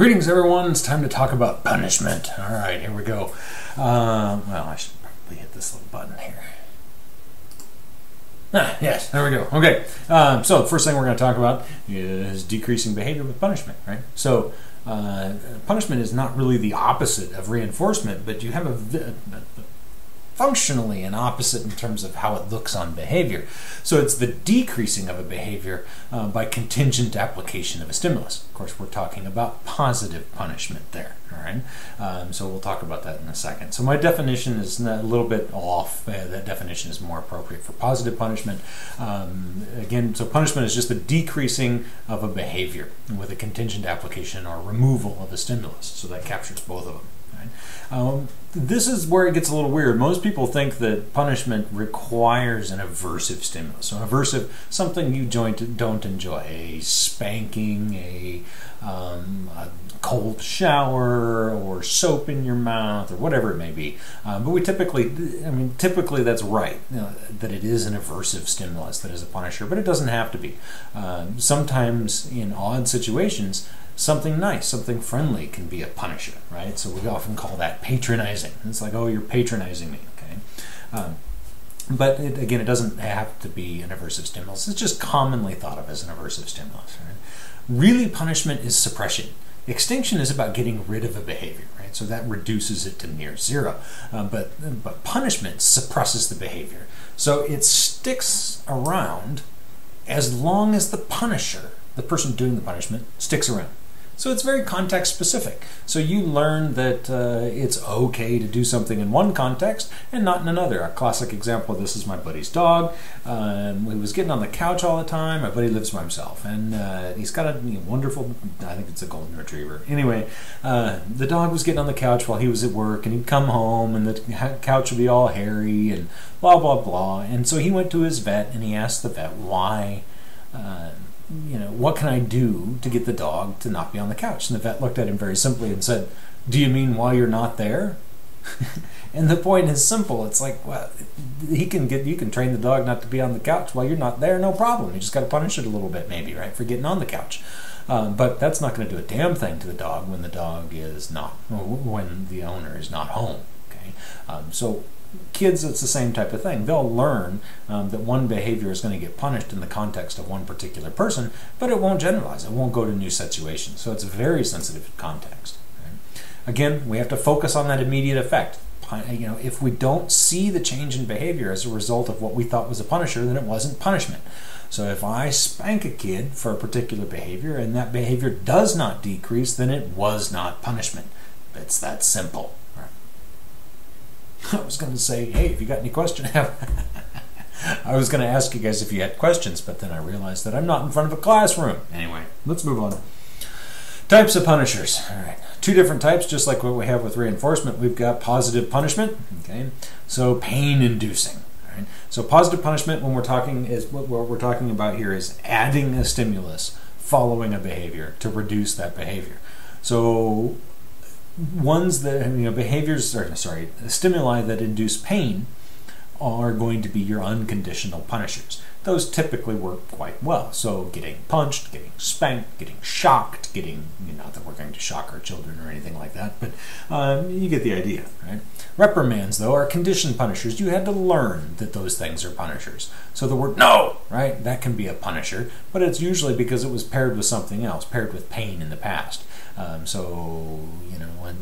Greetings, everyone. It's time to talk about punishment. All right, here we go. Well, I should probably hit this little button here. Yes, there we go. Okay, so the first thing we're going to talk about is decreasing behavior with punishment, right? So punishment is not really the opposite of reinforcement, but you have functionally an opposite in terms of how it looks on behavior. So it's the decreasing of a behavior by contingent application of a stimulus. Of course, we're talking about positive punishment there, all right? So we'll talk about that in a second. So my definition is a little bit off. That definition is more appropriate for positive punishment. Again, so punishment is just the decreasing of a behavior with a contingent application or removal of a stimulus. So that captures both of them. This is where it gets a little weird. Most people think that punishment requires an aversive stimulus. So aversive, something you don't enjoy, a spanking, a cold shower, or soap in your mouth, or whatever it may be. But we typically that's right, that it is an aversive stimulus that is a punisher, but it doesn't have to be. Sometimes in odd situations, something nice, something friendly can be a punisher, right? So we often call that patronizing. It's like, oh, you're patronizing me, okay? But again, it doesn't have to be an aversive stimulus. It's just commonly thought of as an aversive stimulus, right? Really, punishment is suppression. Extinction is about getting rid of a behavior, right? So that reduces it to near zero. But punishment suppresses the behavior. So it sticks around as long as the punisher, the person doing the punishment, sticks around. So it's very context specific. So you learn that it's okay to do something in one context and not in another. A classic example of this is my buddy's dog. He was getting on the couch all the time. My buddy lives by himself, and he's got a wonderful, I think it's a golden retriever. Anyway, the dog was getting on the couch while he was at work, and he'd come home, and the couch would be all hairy and blah, blah, blah. And so he went to his vet, and he asked the vet why, what can I do to get the dog to not be on the couch? And the vet looked at him very simply and said, do you mean while you're not there? And the point is simple. It's like, well, you can train the dog not to be on the couch while you're not there, no problem. You just got to punish it a little bit maybe, right, for getting on the couch. But that's not going to do a damn thing to the dog when the dog is not, when the owner is not home, okay? So kids, it's the same type of thing. They'll learn that one behavior is going to get punished in the context of one particular person, but it won't generalize. It won't go to new situations. So it's very sensitive to context. Right? Again, we have to focus on that immediate effect. If we don't see the change in behavior as a result of what we thought was a punisher, then it wasn't punishment. So if I spank a kid for a particular behavior and that behavior does not decrease, then it was not punishment. It's that simple. I was going to say, hey, if you got any questions, I was going to ask you guys if you had questions, but then I realized that I'm not in front of a classroom. Anyway, let's move on. Types of punishers. All right, two different types, just like what we have with reinforcement. We've got positive punishment, okay? So pain-inducing. All right? So positive punishment, when we're talking, is what we're talking about here is adding a stimulus following a behavior to reduce that behavior. So ones that, stimuli that induce pain are going to be your unconditional punishers. Those typically work quite well. So getting punched, getting spanked, getting shocked, not that we're going to shock our children or anything like that, but you get the idea, right? Reprimands, though, are conditioned punishers. You had to learn that those things are punishers. So the word no, right, that can be a punisher, but it's usually because it was paired with something else, paired with pain in the past.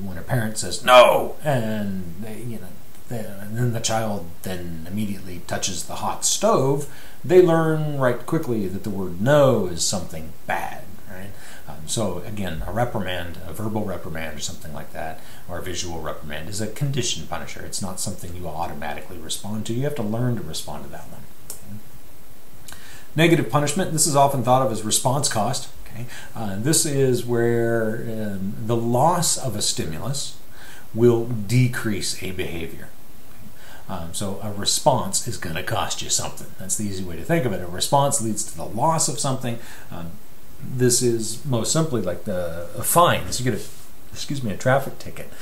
When a parent says no, and then the child then immediately touches the hot stove, they learn right quickly that the word no is something bad, right? So again, a reprimand, a verbal reprimand or something like that, or a visual reprimand is a conditioned punisher. It's not something you automatically respond to. You have to learn to respond to that one. Okay? Negative punishment, this is often thought of as response cost. Okay? This is where the loss of a stimulus will decrease a behavior. So a response is going to cost you something. That's the easy way to think of it. A response leads to the loss of something. This is most simply like a fine. You get a traffic ticket.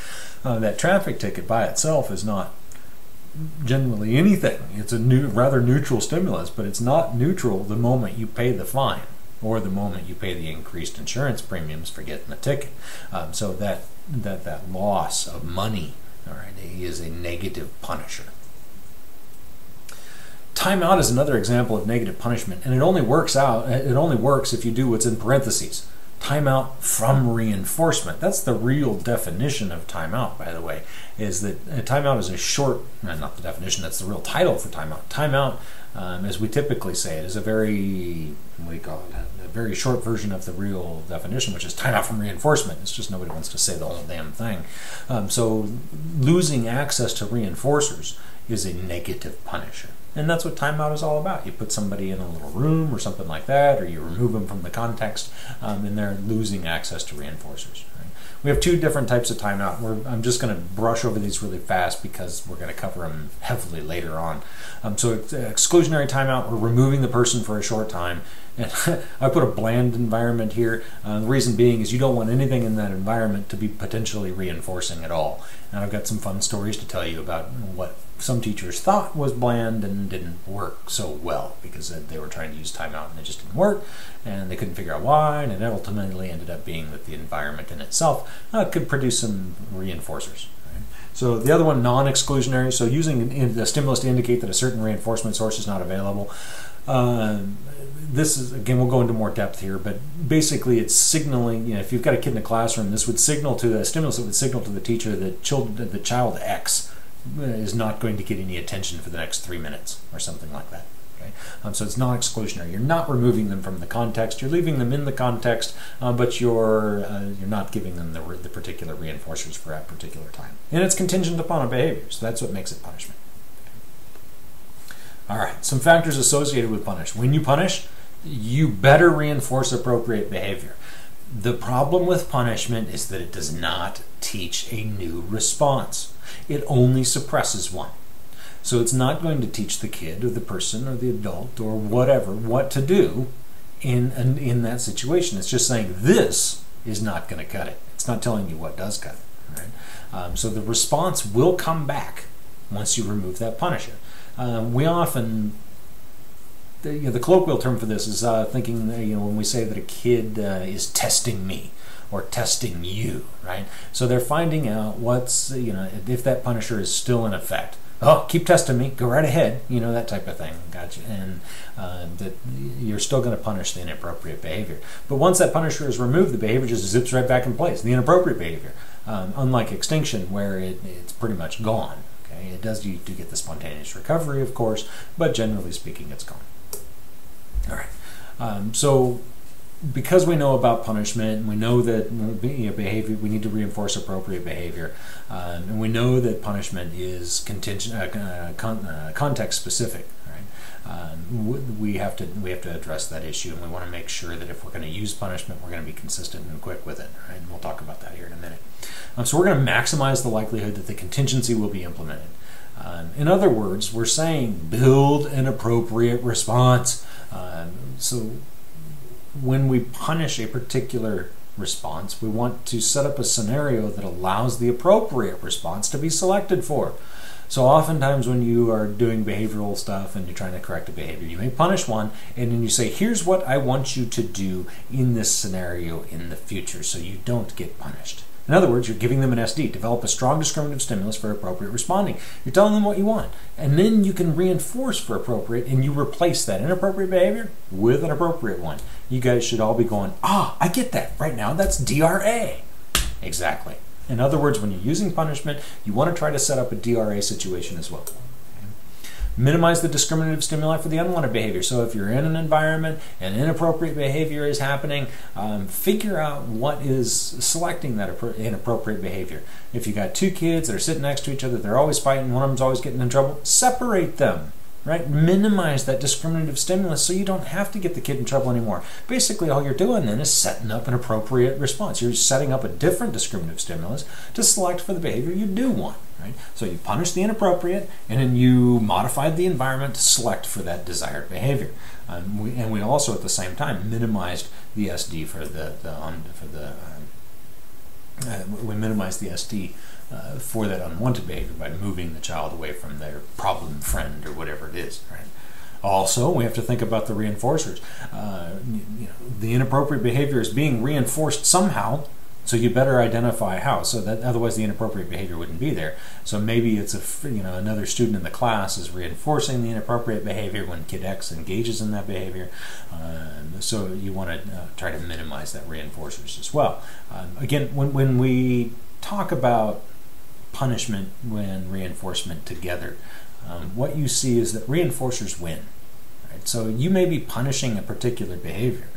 That traffic ticket by itself is not generally anything. It's a rather neutral stimulus, but it's not neutral the moment you pay the fine. or the moment you pay the increased insurance premiums for getting the ticket. So that loss of money, all right, is a negative punisher. Timeout is another example of negative punishment, and it only works if you do what's in parentheses. Timeout from reinforcement. That's the real definition of timeout, by the way, is that timeout is a short, not the definition, that's the real title for timeout. Timeout, as we typically say it, is a very, what do you call it, a very short version of the real definition, which is timeout from reinforcement. It's just nobody wants to say the whole damn thing. So losing access to reinforcers is a negative punisher. And that's what timeout is all about. You put somebody in a little room or something like that, or you remove them from the context, and they're losing access to reinforcers. Right? We have two different types of timeout. I'm just going to brush over these really fast because we're going to cover them heavily later on. So exclusionary timeout, we're removing the person for a short time. And I put a bland environment here. The reason being is you don't want anything in that environment to be potentially reinforcing at all. And I've got some fun stories to tell you about what some teachers thought was bland and didn't work so well because they were trying to use timeout and it just didn't work, and they couldn't figure out why, and it ultimately ended up being that the environment in itself could produce some reinforcers. Right? So the other one, non-exclusionary, so using the stimulus to indicate that a certain reinforcement source is not available. This is, again, we'll go into more depth here, but basically it's signaling, if you've got a kid in a classroom, this would signal to the stimulus, it would signal to the teacher that the child X is not going to get any attention for the next 3 minutes or something like that. Okay? So it's non-exclusionary. You're not removing them from the context. You're leaving them in the context, but you're not giving them the particular reinforcers for that particular time. And it's contingent upon a behavior, so that's what makes it punishment. All right, some factors associated with punish. When you punish, you better reinforce appropriate behavior. The problem with punishment is that it does not teach a new response. It only suppresses one. So it's not going to teach the kid or the person or the adult or whatever what to do in that situation. It's just saying this is not going to cut it. It's not telling you what does cut it. Right? So the response will come back once you remove that punisher. We often, the colloquial term for this is thinking, when we say that a kid is testing me or testing you, right? So they're finding out what's, if that punisher is still in effect. Oh, keep testing me, go right ahead, that type of thing. Gotcha. And that you're still going to punish the inappropriate behavior. But once that punisher is removed, the behavior just zips right back in place, the inappropriate behavior. Unlike extinction, where it's pretty much gone. Okay? It does, you do get the spontaneous recovery, of course, but generally speaking, it's gone. All right. So because we know about punishment, and we know that behavior, we need to reinforce appropriate behavior, and we know that punishment is context specific. Right? We have to address that issue, and we want to make sure that if we're going to use punishment, we're going to be consistent and quick with it. Right? And we'll talk about that here in a minute. So we're going to maximize the likelihood that the contingency will be implemented. In other words, we're saying build an appropriate response. So when we punish a particular response, we want to set up a scenario that allows the appropriate response to be selected for. So oftentimes when you are doing behavioral stuff and you're trying to correct a behavior, you may punish one, and then you say, here's what I want you to do in this scenario in the future so you don't get punished. In other words, you're giving them an SD. Develop a strong discriminative stimulus for appropriate responding. You're telling them what you want. And then you can reinforce for appropriate, and you replace that inappropriate behavior with an appropriate one. You guys should all be going, I get that. Right now, that's DRA. Exactly. In other words, when you're using punishment, you want to try to set up a DRA situation as well. Minimize the discriminative stimuli for the unwanted behavior. So if you're in an environment and inappropriate behavior is happening, figure out what is selecting that inappropriate behavior. If you got two kids that are sitting next to each other, they're always fighting, one of them's always getting in trouble, separate them. Right? Minimize that discriminative stimulus so you don't have to get the kid in trouble anymore. Basically, all you're doing then is setting up an appropriate response. You're setting up a different discriminative stimulus to select for the behavior you do want. Right? So you punish the inappropriate, and then you modify the environment to select for that desired behavior. And we also, at the same time, minimized the SD we minimize the SD for that unwanted behavior by moving the child away from their problem friend or whatever it is. Right? Also, we have to think about the reinforcers. The inappropriate behavior is being reinforced somehow, so you better identify how. So that otherwise the inappropriate behavior wouldn't be there. So maybe it's another student in the class is reinforcing the inappropriate behavior when kid X engages in that behavior. So you want to try to minimize that reinforcers as well. Again, when we talk about punishment and reinforcement together, what you see is that reinforcers win. Right? So you may be punishing a particular behavior,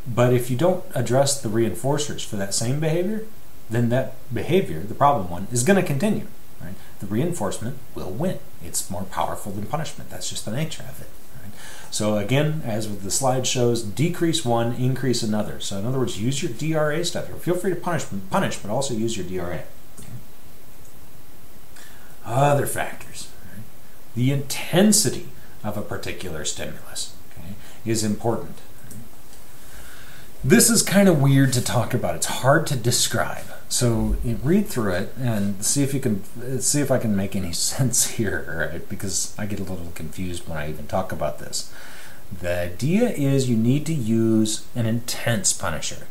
but if you don't address the reinforcers for that same behavior, then that behavior, the problem one, is going to continue. Right? The reinforcement will win. It's more powerful than punishment. That's just the nature of it. Right? So again, as with the slide shows, decrease one, increase another. So in other words, use your DRA stuff here. Feel free to punish, but also use your DRA. Okay? Other factors. Right? The intensity of a particular stimulus, okay, is important. This is kind of weird to talk about. It's hard to describe. So you read through it and see if I can make any sense here, right? Because I get a little confused when I even talk about this. The idea is you need to use an intense punisher,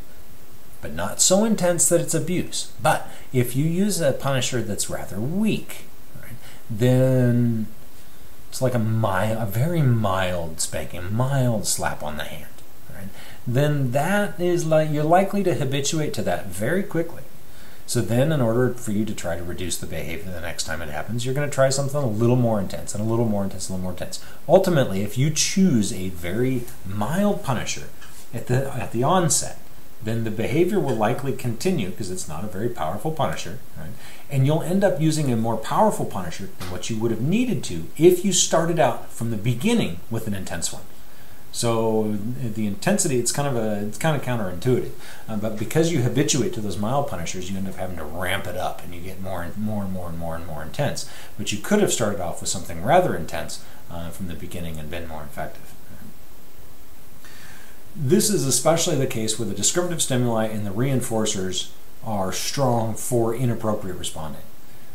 but not so intense that it's abuse. But if you use a punisher that's rather weak, right, then it's like a very mild spanking, mild slap on the hand. Then that is you're likely to habituate to that very quickly. So then in order for you to try to reduce the behavior the next time it happens, you're going to try something a little more intense and a little more intense, a little more intense. Ultimately, if you choose a very mild punisher at the onset, then the behavior will likely continue because it's not a very powerful punisher, right? And you'll end up using a more powerful punisher than what you would have needed to if you started out from the beginning with an intense one. So the intensity, it's kind of counterintuitive, but because you habituate to those mild punishers, you end up having to ramp it up, and you get more and more intense. But you could have started off with something rather intense from the beginning and been more effective. This is especially the case where the discriminative stimuli and the reinforcers are strong for inappropriate responding.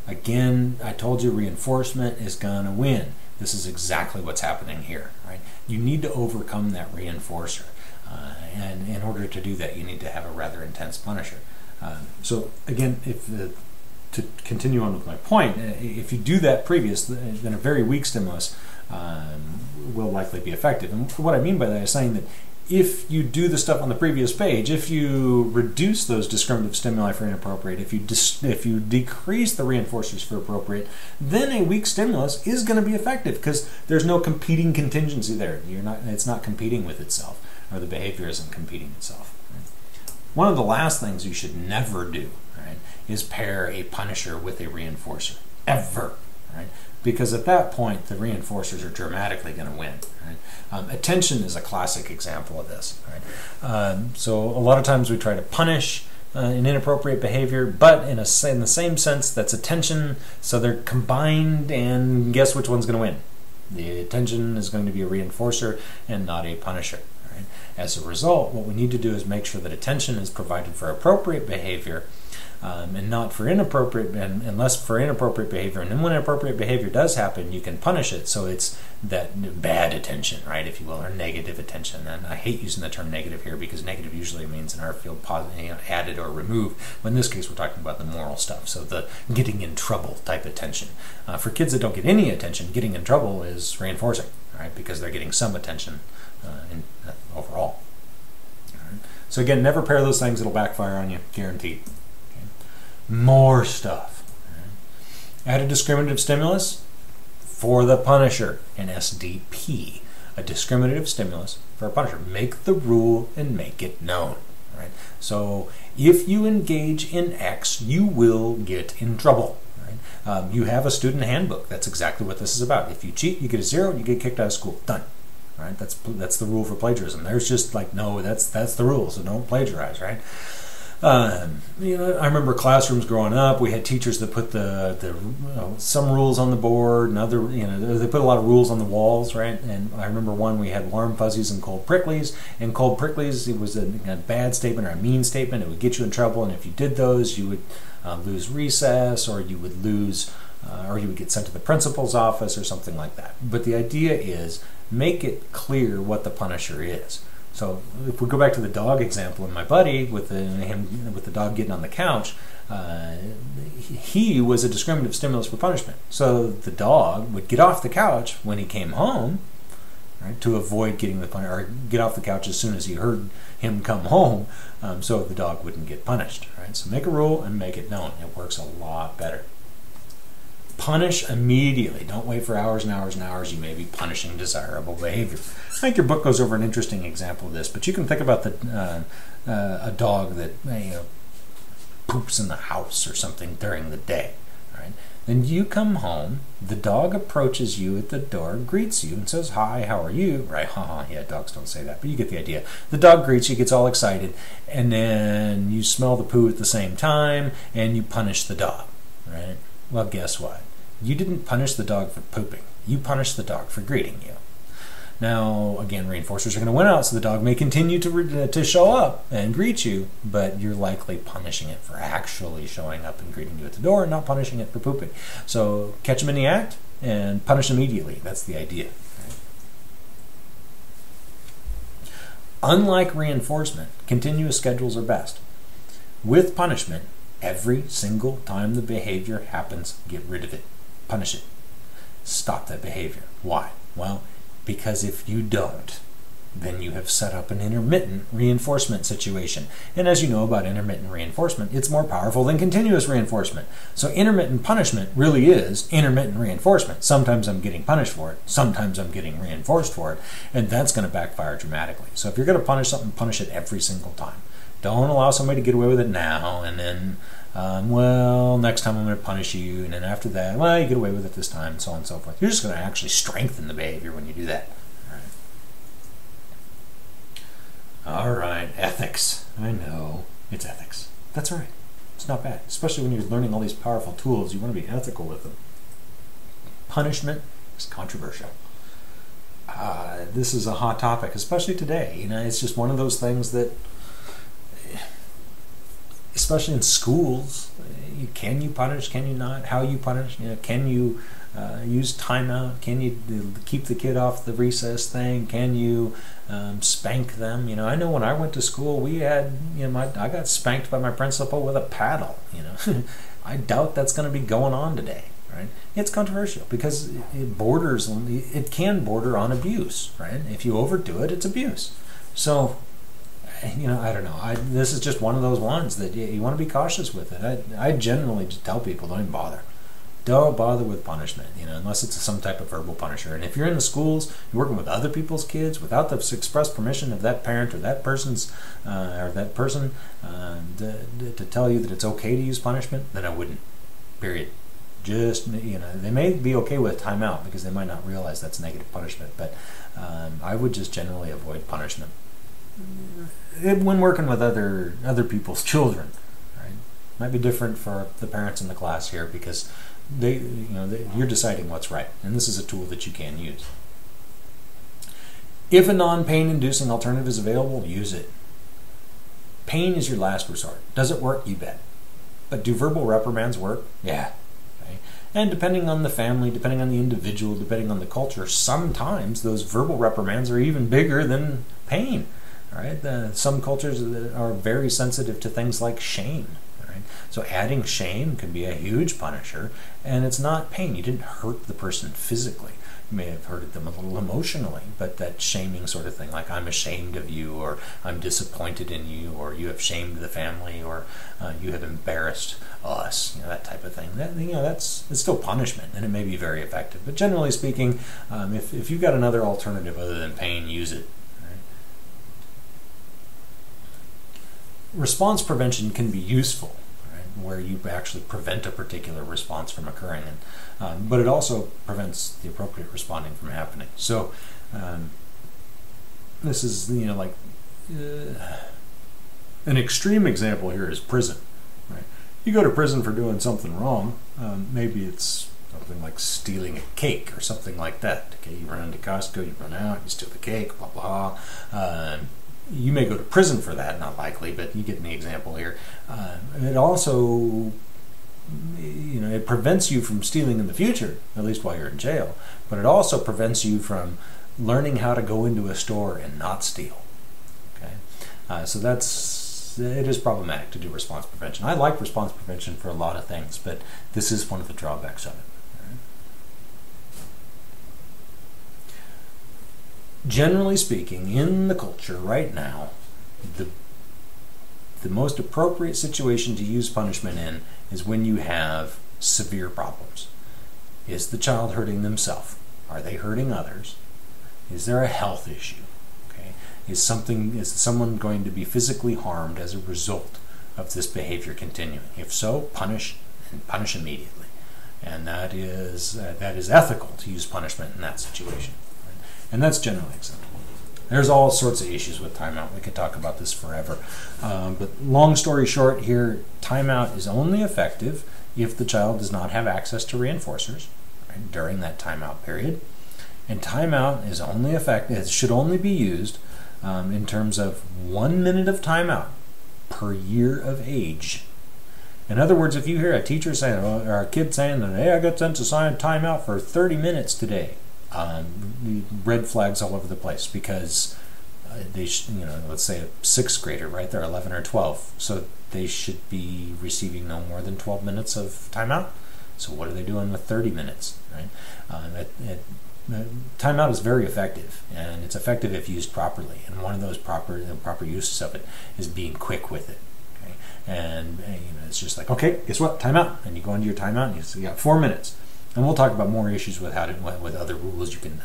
Again, I told you reinforcement is going to win. This is exactly what's happening here. Right? You need to overcome that reinforcer. And in order to do that, you need to have a rather intense punisher. So again, to continue on with my point, if you do that previous, then a very weak stimulus will likely be effective. And what I mean by that is saying that if you do the stuff on the previous page, if you reduce those discriminative stimuli for inappropriate, if you decrease the reinforcers for appropriate, then a weak stimulus is going to be effective because there's no competing contingency there. It's not competing with itself, or the behavior isn't competing itself. Right? One of the last things you should never do, right, is pair a punisher with a reinforcer. Ever. Right? Because at that point, the reinforcers are dramatically going to win. Right? Attention is a classic example of this. Right? So a lot of times we try to punish an inappropriate behavior, but in the same sense, that's attention, so they're combined, and guess which one's going to win? The attention is going to be a reinforcer and not a punisher. Right? As a result, what we need to do is make sure that attention is provided for appropriate behavior, and not for inappropriate, and less for inappropriate behavior. And then when inappropriate behavior does happen, you can punish it. So it's that bad attention, right, if you will, or negative attention. And I hate using the term negative here because negative usually means in our field positive, added or removed. But in this case, we're talking about the moral stuff. So the getting in trouble type attention. For kids that don't get any attention, getting in trouble is reinforcing, right, because they're getting some attention overall. Right? So again, never pair those things. It'll backfire on you, guaranteed. More stuff. Add a discriminative stimulus for the punisher, an SDP, a discriminative stimulus for a punisher. Make the rule and make it known. Right? So if you engage in X, you will get in trouble. Right? You have a student handbook. That's exactly what this is about. If you cheat, you get a 0, you get kicked out of school. Done. Right? That's the rule for plagiarism. There's just like, no, that's the rule, so don't plagiarize, right? I remember classrooms growing up. We had teachers that put some rules on the board, and other, they put a lot of rules on the walls, right? And I remember one, we had warm fuzzies and cold pricklies. And cold pricklies, it was a bad statement or a mean statement. It would get you in trouble, and if you did those, you would lose recess, or you would get sent to the principal's office or something like that. But the idea is make it clear what the punisher is. So if we go back to the dog example in my buddy with the dog getting on the couch, he was a discriminative stimulus for punishment. So the dog would get off the couch when he came home, right, to avoid getting the punishment, or get off the couch as soon as he heard him come home, so the dog wouldn't get punished. Right? So make a rule and make it known. It works a lot better. Punish immediately. Don't wait for hours and hours and hours. You may be punishing desirable behavior. I think your book goes over an interesting example of this, but you can think about a dog that poops in the house or something during the day. Right? Then you come home, the dog approaches you at the door, greets you, and says, "Hi, how are you?" Right? Yeah, dogs don't say that, but you get the idea. The dog greets you, gets all excited, and then you smell the poo at the same time, and you punish the dog. Right? Well, guess what? You didn't punish the dog for pooping. You punished the dog for greeting you. Now, again, reinforcers are going to win out, so the dog may continue to show up and greet you, but you're likely punishing it for actually showing up and greeting you at the door and not punishing it for pooping. So catch them in the act and punish immediately. That's the idea. Right? Unlike reinforcement, continuous schedules are best. With punishment, every single time the behavior happens, get rid of it. Punish it. Stop that behavior. Why? Well, because if you don't, then you have set up an intermittent reinforcement situation. And as you know about intermittent reinforcement, it's more powerful than continuous reinforcement. So intermittent punishment really is intermittent reinforcement. Sometimes I'm getting punished for it, sometimes I'm getting reinforced for it, and that's going to backfire dramatically. So if you're going to punish something, punish it every single time. Don't allow somebody to get away with it now, and then, well, next time I'm going to punish you, and then after that, well, you get away with it this time, and so on and so forth. You're just going to actually strengthen the behavior when you do that. All right, ethics. I know, it's ethics. That's all right. It's not bad, especially when you're learning all these powerful tools. You want to be ethical with them. Punishment is controversial. This is a hot topic, especially today. You know, it's just one of those things that, especially in schools, can you punish, can you not? How you punish? You know, can you use timeout? Can you keep the kid off the recess thing? Can you spank them? You know, I know when I went to school, we had, I got spanked by my principal with a paddle. You know, I doubt that's going to be going on today. Right? It's controversial because it can border on abuse. Right? If you overdo it, it's abuse. So, I don't know. This is just one of those ones that you want to be cautious with it. I generally just tell people, don't even bother. Don't bother with punishment, unless it's some type of verbal punisher. And if you're in the schools, you're working with other people's kids without the express permission of that parent or that person's to tell you that it's okay to use punishment, then I wouldn't. Period. Just, they may be okay with timeout because they might not realize that's negative punishment, but I would just generally avoid punishment when working with other people's children. Right? Might be different for the parents in the class here because you're deciding what's right, and this is a tool that you can use. If a non-pain inducing alternative is available, use it. Pain is your last resort. Does it work? You bet. But do verbal reprimands work? Yeah. Okay. And depending on the family, depending on the individual, depending on the culture, sometimes those verbal reprimands are even bigger than pain. All right? Some cultures are very sensitive to things like shame. Right? So adding shame can be a huge punisher, and it's not pain. You didn't hurt the person physically. You may have hurted them a little emotionally, but that shaming sort of thing, like I'm ashamed of you, or I'm disappointed in you, or you have shamed the family, or you have embarrassed us, that type of thing. It's still punishment, and it may be very effective. But generally speaking, if you've got another alternative other than pain, use it. Response prevention can be useful, right, where you actually prevent a particular response from occurring, but it also prevents the appropriate responding from happening. So this is an extreme example here is prison. Right? You go to prison for doing something wrong. Maybe it's something like stealing a cake or something like that. Okay, you run into Costco, you run out, you steal the cake, blah blah. You may go to prison for that, not likely, but you get the example here. It also, it prevents you from stealing in the future, at least while you're in jail, but it also prevents you from, learning how to go into a store and not steal. Okay, so it is problematic to do response prevention. I like response prevention for a lot of things, but this is one of the drawbacks of it. Generally speaking, in the culture right now, the most appropriate situation to use punishment in is when you have severe problems. Is the child hurting themselves? Are they hurting others? Is there a health issue? Okay. Is someone going to be physically harmed as a result of this behavior continuing? If so, punish, and punish immediately. And that is ethical to use punishment in that situation. Right? And that's generally acceptable. There's all sorts of issues with timeout. We could talk about this forever. But long story short here, timeout is only effective if the child does not have access to reinforcers, right, during that timeout period. And timeout is only effective, it should only be used in terms of 1 minute of timeout per year of age. In other words, if you hear a teacher saying, or a kid saying that, hey, I got sent to timeout for 30 minutes today, red flags all over the place, because let's say a 6th grader, right? They're 11 or 12, so they should be receiving no more than 12 minutes of timeout. So what are they doing with 30 minutes, right? Timeout is very effective, and it's effective if used properly. And one of those proper uses of it is being quick with it. Okay? And it's just like, okay, guess what? Timeout, and you go into your timeout, and you got 4 minutes. And we'll talk about more issues with with other rules you can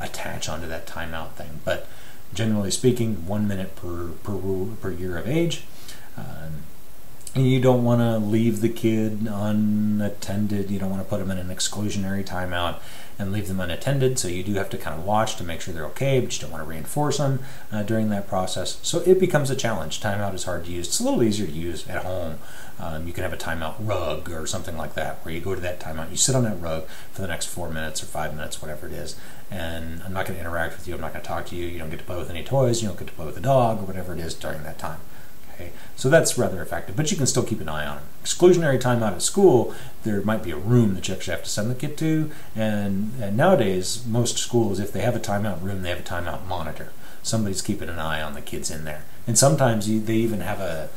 attach onto that timeout thing. But generally speaking, 1 minute per year of age. And you don't want to leave the kid unattended. You don't want to put them in an exclusionary timeout and leave them unattended. So you do have to kind of watch to make sure they're okay, but you don't want to reinforce them during that process. So it becomes a challenge. Timeout is hard to use. It's a little easier to use at home. You can have a timeout rug or something like that, where you go to that timeout, you sit on that rug for the next 4 minutes or 5 minutes, whatever it is, and I'm not going to interact with you, I'm not going to talk to you, you don't get to play with any toys, you don't get to play with the dog, or whatever it is during that time. Okay? So that's rather effective, but you can still keep an eye on it. Exclusionary timeout at school, there might be a room that you actually have to send the kid to, and nowadays, most schools, if they have a timeout room, they have a timeout monitor. Somebody's keeping an eye on the kids in there. And sometimes they even have a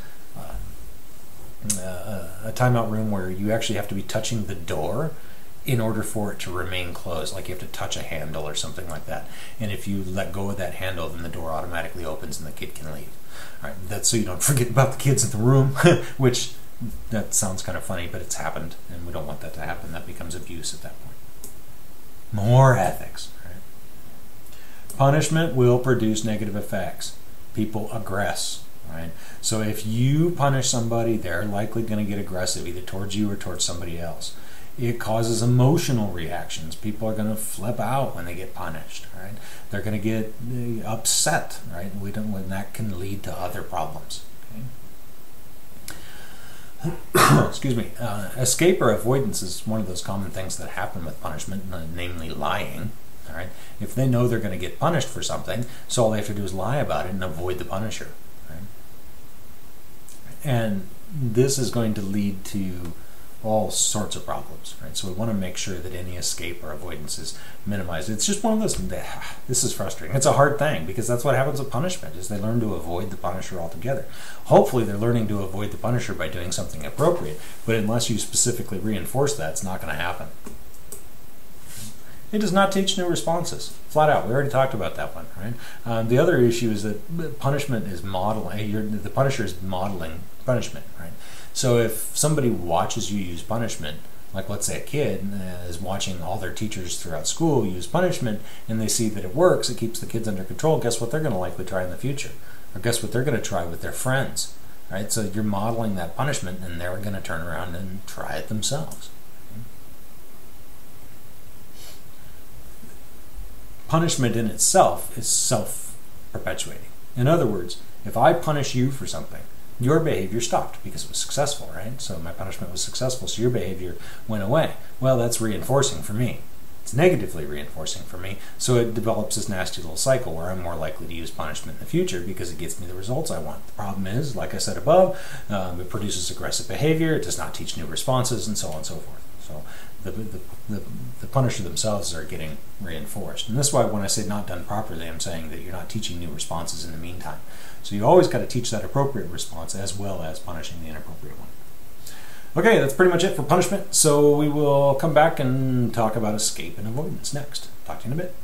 timeout room where you actually have to be touching the door in order for it to remain closed. Like you have to touch a handle or something like that. And if you let go of that handle, then the door automatically opens and the kid can leave. All right, that's so you don't forget about the kids in the room, which that sounds kind of funny, but it's happened, and we don't want that to happen. That becomes abuse at that point. More ethics. Right? Punishment will produce negative effects. People aggress. Right? So if you punish somebody, they're likely going to get aggressive, either towards you or towards somebody else. It causes emotional reactions. People are going to flip out when they get punished. Right? They're going to get upset. Right? When that can lead to other problems. Okay? Excuse me. Escape or avoidance is one of those common things that happen with punishment, namely lying. All right? If they know they're going to get punished for something, so all they have to do is lie about it and avoid the punisher. And this is going to lead to all sorts of problems, right? So we want to make sure that any escape or avoidance is minimized. It's just one of those, this is frustrating. It's a hard thing, because that's what happens with punishment, is they learn to avoid the punisher altogether. Hopefully they're learning to avoid the punisher by doing something appropriate, but unless you specifically reinforce that, it's not going to happen. It does not teach new responses, flat out. We already talked about that one, right? The other issue is that punishment is modeling. The punisher is modeling punishment, right? So if somebody watches you use punishment, like let's say a kid is watching all their teachers throughout school use punishment, and they see that it works, it keeps the kids under control, guess what they're going to likely try in the future? Or guess what they're going to try with their friends, right? So you're modeling that punishment, and they're going to turn around and try it themselves. Punishment in itself is self-perpetuating. In other words, if I punish you for something, your behavior stopped because it was successful, right? So my punishment was successful, so your behavior went away. Well, that's reinforcing for me. It's negatively reinforcing for me, so it develops this nasty little cycle where I'm more likely to use punishment in the future because it gets me the results I want. The problem is, like I said above, it produces aggressive behavior, it does not teach new responses, and so on and so forth. So the punisher themselves are getting reinforced. And this is why when I say not done properly, I'm saying that you're not teaching new responses in the meantime. So you always got to teach that appropriate response as well as punishing the inappropriate one. Okay, that's pretty much it for punishment. So we will come back and talk about escape and avoidance next. Talk to you in a bit.